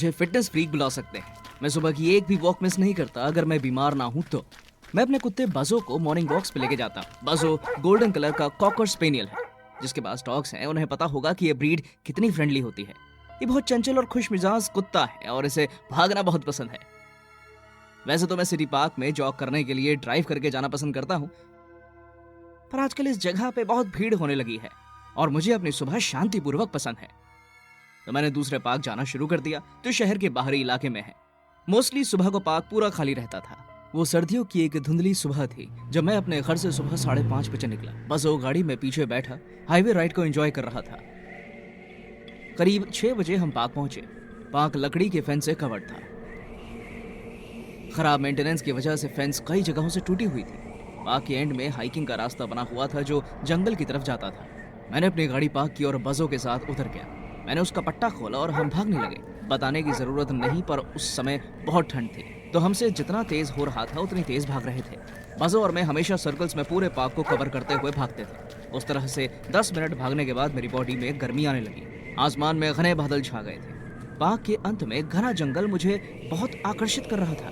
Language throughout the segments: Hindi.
मुझे फिटनेस फ्रीक बुला सकते हैं। मैं सुबह की एक भी वॉक मिस नहीं करता अगर मैं बीमार ना हूं तो। मैं अपने कुत्ते बजो को मॉर्निंग वॉक्स पे लेके जाता हूँ। बजो गोल्डन कलर का कॉकर स्पेनियल है। जिसके पास डॉग्स हैं उन्हें पता होगा कि ये ब्रीड कितनी फ्रेंडली होती है। ये बहुत चंचल और खुश मिजाज कुत्ता है और इसे भागना बहुत पसंद है। वैसे तो मैं सिटी पार्क में जॉग करने के लिए ड्राइव करके जाना पसंद करता हूँ, पर आजकल इस जगह पे बहुत भीड़ होने लगी है और मुझे अपनी सुबह शांतिपूर्वक पसंद है, तो मैंने दूसरे पार्क जाना शुरू कर दिया जो शहर के बाहरी इलाके में है। मोस्टली सुबह को पार्क पूरा खाली रहता था। वो सर्दियों की एक धुंधली सुबह थी जब मैं अपने घर से सुबह 5:30 बजे निकला। बस वो गाड़ी में पीछे बैठा हाईवे राइड को एंजॉय कर रहा था। करीब 6 बजे हम पार्क पहुंचे। पार्क लकड़ी के फेंस से कवर्ड था। खराब मेंटेनेंस की वजह से फेंस कई जगहों से टूटी हुई थी। पार्क के एंड में हाइकिंग का रास्ता बना हुआ था जो जंगल की तरफ जाता था। मैंने अपनी गाड़ी पार्क की और बजो के साथ उतर गया। मैंने उसका पट्टा खोला और हम भागने लगे। बताने की जरूरत नहीं, पर उस समय बहुत ठंड थी तो हमसे जितना तेज हो रहा था उतनी तेज भाग रहे थे। बजो और मैं हमेशा सर्कल्स में पूरे पार्क को कवर करते हुए भागते थे। उस तरह से 10 मिनट भागने के बाद मेरी बॉडी में गर्मी आने लगी। आसमान में घने बादल छा गए थे। पार्क के अंत में घना जंगल मुझे बहुत आकर्षित कर रहा था।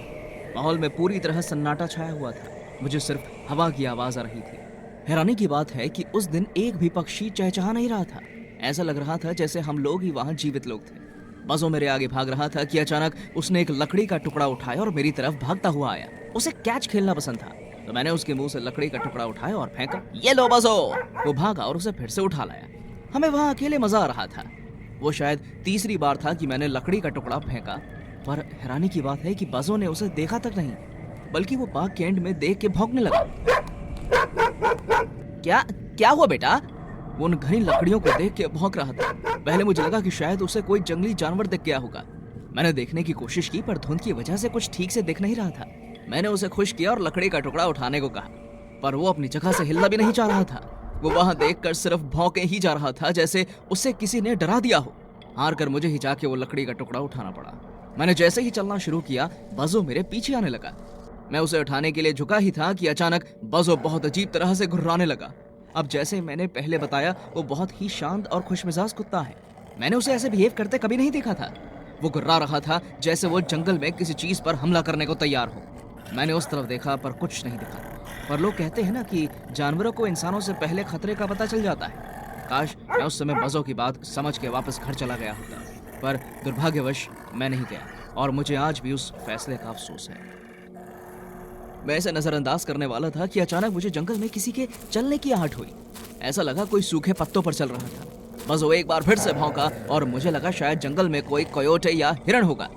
माहौल में पूरी तरह सन्नाटा छाया हुआ था। मुझे सिर्फ हवा की आवाज आ रही थी। हैरानी की बात है कि उस दिन एक भी पक्षी चहचहा नहीं रहा था। ऐसा लग रहा था जैसे हम लोग ही वहां जीवित लोग थे। बजो मेरे आगे भाग रहा था कि अचानक उसने एक लकड़ी का टुकड़ा उठाया और मेरी तरफ भागता हुआ आया। उसे कैच खेलना पसंद था तो मैंने उसके मुंह से लकड़ी का टुकड़ा उठाया और फेंका। ये लो बजो। वो भागा और उसे फिर से उठा लाया। हमें वहां अकेले मजा आ रहा था। वो शायद तीसरी बार था कि मैंने लकड़ी का टुकड़ा फेंका, पर हैरानी की बात है कि बजो ने उसे देखा तक नहीं, बल्कि वो पार्क के एंड में देख के भौंकने लगा। क्या क्या हुआ बेटा? वो उन घनी लकड़ियों को देख के भौंक रहा था। पहले मुझे लगा कि शायद उसे कोई जंगली जानवर दिख गया होगा। मैंने देखने की कोशिश की पर धुंध की वजह से कुछ ठीक से दिख नहीं रहा था। मैंने उसे खुश किया और लकड़ी का टुकड़ा उठाने को कहा, पर वो अपनी जगह से हिलना भी नहीं चाह रहा था। वो वहां देखकर सिर्फ भौंके ही जा रहा था जैसे उसे किसी ने डरा दिया हो। हार कर मुझे ही जाके वो लकड़ी का टुकड़ा उठाना पड़ा। मैंने जैसे ही चलना शुरू किया बजो मेरे पीछे आने लगा। मैं उसे उठाने के लिए झुका ही था कि अचानक बजो बहुत अजीब तरह से घुर्राने लगा। अब जैसे मैंने पहले बताया, वो बहुत ही शांत और खुशमिजाज कुत्ता है। मैंने उसे ऐसे बिहेव करते कभी नहीं देखा था। वो घुर्रा रहा था जैसे वो जंगल में किसी चीज पर हमला करने को तैयार हो। मैंने उस तरफ देखा पर कुछ नहीं दिखा। पर लोग कहते हैं ना कि जानवरों को इंसानों से पहले खतरे का पता चल जाता है। काश मैं उस समय बजो की बात समझ के वापस घर चला गया होता, पर दुर्भाग्यवश मैं नहीं गया और मुझे आज भी उस फैसले का अफसोस है। मैं ऐसे नजरअंदाज करने वाला था कि अचानक मुझे जंगल में किसी के चलने की आहट हुई। ऐसा लगा कोई सूखे पत्तों पर चल रहा था। बजो एक बार फिर से भौंका और मुझे लगा शायद जंगल में कोई कोयोटे या हिरण होगा।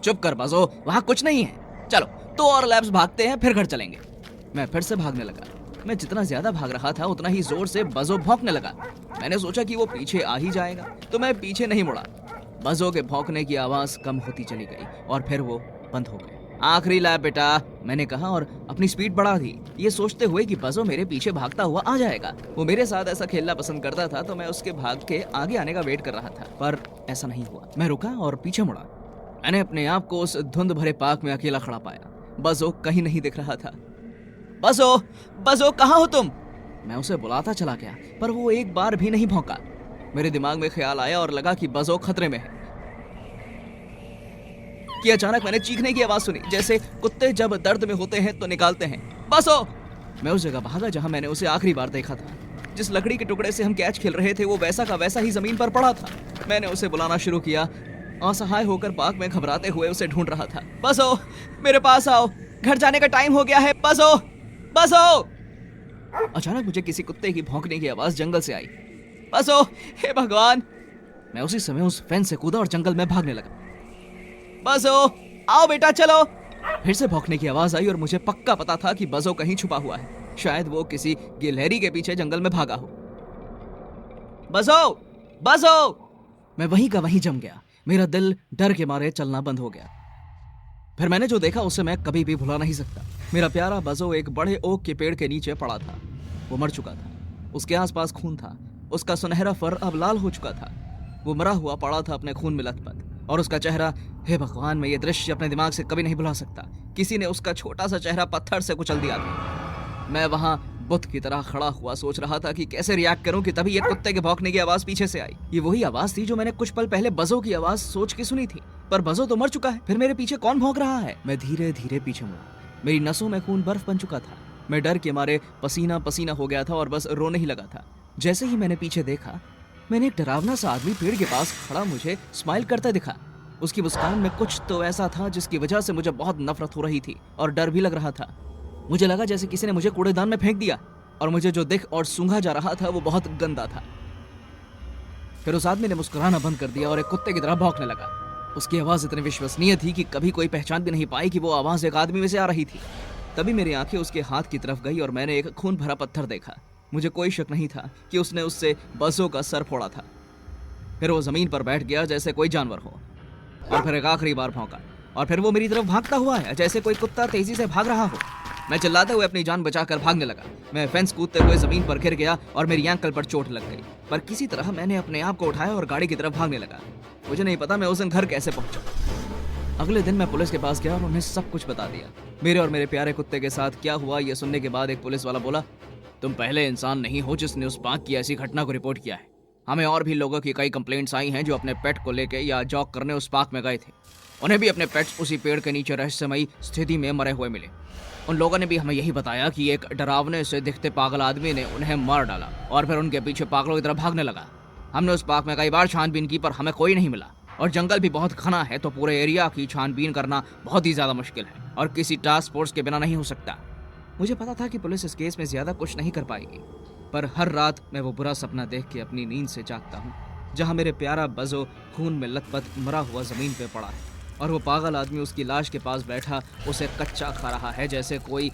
चुप कर बजो, वहां कुछ नहीं है। चलो 2 और लैप्स भागते हैं फिर घर चलेंगे। मैं फिर से भागने लगा। मैं जितना ज्यादा भाग रहा था उतना ही जोर से बजो भौंकने लगा। मैंने सोचा कि वो पीछे आ ही जाएगा तो मैं पीछे नहीं मुड़ा। बजो के भौंकने की आवाज कम होती चली गई और फिर वो बंद हो गई। आखिरी लैप बेटा, मैंने कहा और अपनी स्पीड बढ़ा दी, ये सोचते हुए कि बजो मेरे पीछे भागता हुआ आ जाएगा। वो मेरे साथ ऐसा खेलना पसंद करता था तो मैं उसके भाग के आगे आने का वेट कर रहा था, पर ऐसा नहीं हुआ। मैं रुका और पीछे मुड़ा। मैंने अपने आप को उस धुंध भरे पार्क में अकेला खड़ा पाया। बजो कहीं नहीं दिख रहा था। बजो, बजो कहाँ हो तुम? मैं उसे बुलाता चला गया पर वो एक बार भी नहीं भौंका। मेरे दिमाग में ख्याल आया और लगा कि बजो खतरे में है कि अचानक मैंने चीखने की आवाज सुनी, जैसे कुत्ते जब दर्द में होते हैं तो निकालते हैं। बसो! मैं उस जगह भागा जहां मैंने उसे आखिरी बार देखा था। जिस लकड़ी के टुकड़े से हम कैच खेल रहे थे वो वैसा का वैसा ही जमीन पर पड़ा था। मैंने उसे बुलाना शुरू किया। असहाय होकर पार्क में घबराते हुए उसे ढूंढ रहा था। बसो, मेरे पास आओ, घर जाने का टाइम हो गया है। बसो, बसो! अचानक मुझे किसी कुत्ते की भौंकने की आवाज जंगल से आई। बसो, हे भगवान! मैं उसी समय उस फेंस से कूदा और जंगल में भागने लगा। बजो, आओ बेटा चलो। फिर से भौंकने की आवाज आई और मुझे पक्का पता था कि बजो कहीं छुपा हुआ है। शायद वो किसी गिलहरी के पीछे जंगल में भागा हो। बजो, बजो! मैं वहीं का वहीं जम गया। मेरा दिल डर के मारे चलना बंद हो गया। फिर मैंने जो देखा उसे मैं कभी भी भुला नहीं सकता। मेरा प्यारा बजो एक बड़े ओक के पेड़ के नीचे पड़ा था। वो मर चुका था। उसके आसपास खून था। उसका सुनहरा फर अब लाल हो चुका था। वो मरा हुआ पड़ा था अपने खून में लथपथ, और उसका चेहरा, हे भगवान, मैं ये दृश्य अपने दिमाग से कभी नहीं भुला सकता। किसी ने उसका छोटा सा चेहरा पत्थर से कुचल दिया था। मैं वहां बुत की तरह खड़ा हुआ सोच रहा था कि कैसे रिएक्ट करूं कि तभी एक कुत्ते के भौंकने की आवाज पीछे से आई। ये वही आवाज थी जो मैंने कुछ पल पहले बजो की आवाज सोच के सुनी थी, पर बजो तो मर चुका है, फिर मेरे पीछे कौन भौंक रहा है? मैं धीरे धीरे पीछे मुड़ा। मेरी नसों में खून बर्फ बन चुका था। मैं डर के मारे पसीना पसीना हो गया था और बस रोने ही लगा था। जैसे ही मैंने पीछे देखा, मैंने एक डरावना सा आदमी पेड़ के पास खड़ा मुझे स्माइल करता दिखा। उसकी मुस्कान में कुछ तो ऐसा था जिसकी वजह से मुझे बहुत नफरत हो रही थी और डर भी लग रहा था। मुझे लगा जैसे किसी ने मुझे कूड़ेदान में फेंक दिया और मुझे जो दिख और सूंघा जा रहा था वो बहुत गंदा था। फिर उस आदमी ने मुस्कुराना बंद कर दिया और एक कुत्ते की तरह भौंकने लगा। उसकी आवाज इतनी विश्वसनीय थी कि कभी कोई पहचान भी नहीं पाई कि वो आवाज एक आदमी में से आ रही थी। तभी मेरी आंखें उसके हाथ की तरफ गई और मैंने एक खून भरा पत्थर देखा। मुझे कोई शक नहीं था कि उसने उससे बसों का सर फोड़ा था। फिर वो जमीन पर बैठ गया जैसे कोई जानवर हो और फिर एक आखिरी बार भौंका और फिर वो मेरी तरफ भागता हुआ है जैसे कोई कुत्ता तेजी से भाग रहा हो। मैं चिल्लाते हुए अपनी जान बचाकर भागने लगा। मैं फेंस कूदते हुए जमीन पर गिर गया और मेरी एंकल पर चोट लग गई, पर किसी तरह मैंने अपने आप को उठाया और गाड़ी की तरफ भागने लगा। मुझे नहीं पता मैं उस दिन घर कैसे पहुंचा। अगले दिन मैं पुलिस के पास गया और उन्हें सब कुछ बता दिया। मेरे और मेरे प्यारे कुत्ते के साथ क्या हुआ यह सुनने के बाद एक पुलिस वाला बोला, तुम पहले इंसान नहीं हो जिसने उस बाघ की ऐसी घटना को रिपोर्ट किया है। हमें और भी लोगों की कई कंप्लेंट्स आई हैं जो अपने पेट को लेके या जॉग करने उस पार्क में गए थे। उन्हें भी अपने पेट्स उसी पेड़ के नीचे रहस्यमयी स्थिति में मरे हुए मिले। उन लोगों ने भी हमें यही बताया कि एक डरावने से दिखते पागल आदमी ने उन्हें मार डाला और फिर उनके पीछे पागलों की तरह भागने लगा। हमने उस पार्क में कई बार छानबीन की पर हमें कोई नहीं मिला और जंगल भी बहुत घना है, तो पूरे एरिया की छानबीन करना बहुत ही ज्यादा मुश्किल है और किसी टास्क फोर्स के बिना नहीं हो सकता। मुझे पता था कि पुलिस इस केस में ज्यादा कुछ नहीं कर पाएगी, पर हर रात मैं वो बुरा सपना देख के अपनी नींद से जागता हूँ जहाँ मेरे प्यारा बजो खून में लथपथ मरा हुआ जमीन पे पड़ा है और वो पागल आदमी उसकी लाश के पास बैठा उसे कच्चा खा रहा है जैसे कोई